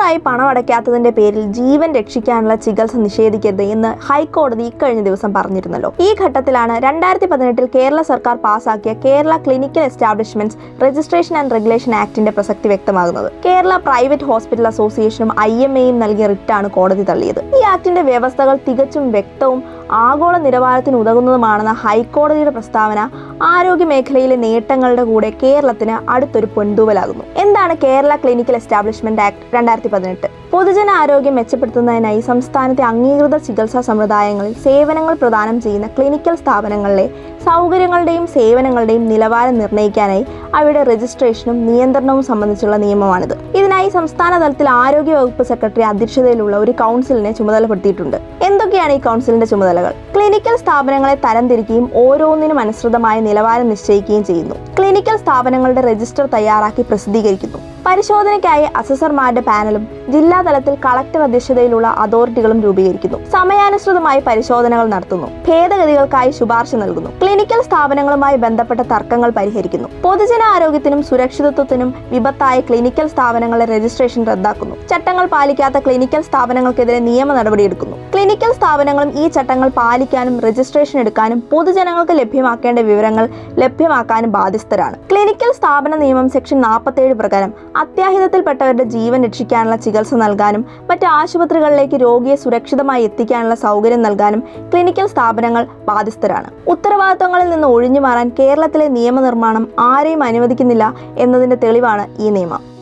കൃത്യമായി പണമടയ്ക്കാത്തതിന്റെ പേരിൽ ജീവൻ രക്ഷിക്കാനുള്ള ചികിത്സ നിഷേധിക്കരുത് എന്ന് ഹൈക്കോടതി ഇക്കഴിഞ്ഞ ദിവസം പറഞ്ഞിരുന്നല്ലോ. ഈ ഘട്ടത്തിലാണ് 2018 കേരള സർക്കാർ പാസാക്കിയ Kerala clinical establishments registration and regulation ആക്ടിന്റെ പ്രസക്തി വ്യക്തമാകുന്നത്. കേരള പ്രൈവറ്റ് ഹോസ്പിറ്റൽ അസോസിയേഷനും IMAയും നൽകിയ റിട്ടാണ് കോടതി തള്ളിയത്. ഈ ആക്ടിന്റെ വ്യവസ്ഥകൾ തികച്ചും വ്യക്തവും ആഗോള നിലവാരത്തിന് ഉതകുന്നതുമാണെന്ന ഹൈക്കോടതിയുടെ പ്രസ്താവന ആരോഗ്യ മേഖലയിലെ നേട്ടങ്ങളുടെ കൂടെ കേരളത്തിന് അടുത്തൊരു പൊൻതൂവലാകുന്നു. എന്താണ് കേരള ക്ലിനിക്കൽ എസ്റ്റാബ്ലിഷ്മെന്റ് ആക്ട് 2018? പൊതുജന ആരോഗ്യം മെച്ചപ്പെടുത്തുന്നതിനായി സംസ്ഥാനത്തെ അംഗീകൃത ചികിത്സാ സമ്പ്രദായങ്ങളിൽ സേവനങ്ങൾ പ്രദാനം ചെയ്യുന്ന ക്ലിനിക്കൽ സ്ഥാപനങ്ങളിലെ സൗകര്യങ്ങളുടെയും സേവനങ്ങളുടെയും നിലവാരം നിർണ്ണയിക്കാനായി അവയുടെ രജിസ്ട്രേഷനും നിയന്ത്രണവും സംബന്ധിച്ചുള്ള നിയമമാണിത്. ഇതിനായി സംസ്ഥാന തലത്തിൽ ആരോഗ്യ വകുപ്പ് സെക്രട്ടറി അധ്യക്ഷതയിലുള്ള ഒരു കൗൺസിലിനെ ചുമതലപ്പെടുത്തിയിട്ടുണ്ട്. എന്തൊക്കെയാണ് ഈ കൗൺസിലിന്റെ ചുമതലകൾ? ക്ലിനിക്കൽ സ്ഥാപനങ്ങളെ തരംതിരിക്കുകയും ഓരോന്നിനും അനുസൃതമായ നിലവാരം നിശ്ചയിക്കുകയും ചെയ്യുന്നു. ക്ലിനിക്കൽ സ്ഥാപനങ്ങളുടെ രജിസ്റ്റർ തയ്യാറാക്കി പ്രസിദ്ധീകരിക്കുന്നു. പരിശോധനയ്ക്കായി അസസർമാരുടെ പാനലും ജില്ലാ തലത്തിൽ കളക്ടർ അധ്യക്ഷതയിലുള്ള അതോറിറ്റികളും രൂപീകരിക്കുന്നു. സമയാനുസൃതമായി പരിശോധനകൾ നടത്തുന്നു. ഭേദഗതികൾക്കായി ശുപാർശ നൽകുന്നു. ക്ലിനിക്കൽ സ്ഥാപനങ്ങളുമായി ബന്ധപ്പെട്ട തർക്കങ്ങൾ പരിഹരിക്കുന്നു. പൊതുജനാരോഗ്യത്തിനും സുരക്ഷിതത്വത്തിനും വിപത്തായ ക്ലിനിക്കൽ സ്ഥാപനങ്ങളുടെ രജിസ്ട്രേഷൻ റദ്ദാക്കുന്നു. ചട്ടങ്ങൾ പാലിക്കാത്ത ക്ലിനിക്കൽ സ്ഥാപനങ്ങൾക്കെതിരെ നിയമ നടപടിയെടുക്കുന്നു. ക്ലിനിക്കൽ സ്ഥാപനങ്ങളും ഈ ചട്ടങ്ങൾ പാലിക്കാനും രജിസ്ട്രേഷൻ എടുക്കാനും പൊതുജനങ്ങൾക്ക് ലഭ്യമാക്കേണ്ട വിവരങ്ങൾ ലഭ്യമാക്കാനും ബാധ്യസ്ഥരാണ്. ക്ലിനിക്കൽ സ്ഥാപന നിയമം സെക്ഷൻ 47 പ്രകാരം അത്യാഹിതത്തിൽപ്പെട്ടവരുടെ ജീവൻ രക്ഷിക്കാനുള്ള ചികിത്സ നൽകാനും മറ്റ് ആശുപത്രികളിലേക്ക് രോഗിയെ സുരക്ഷിതമായി എത്തിക്കാനുള്ള സൗകര്യം നൽകാനും ക്ലിനിക്കൽ സ്ഥാപനങ്ങൾ ബാധ്യസ്ഥരാണ്. ഉത്തരവാദിത്തങ്ങളിൽ നിന്ന് ഒഴിഞ്ഞു മാറാൻ കേരളത്തിലെ നിയമനിർമ്മാണം ആരെയും അനുവദിക്കുന്നില്ല എന്നതിന്റെ തെളിവാണ് ഈ നിയമം.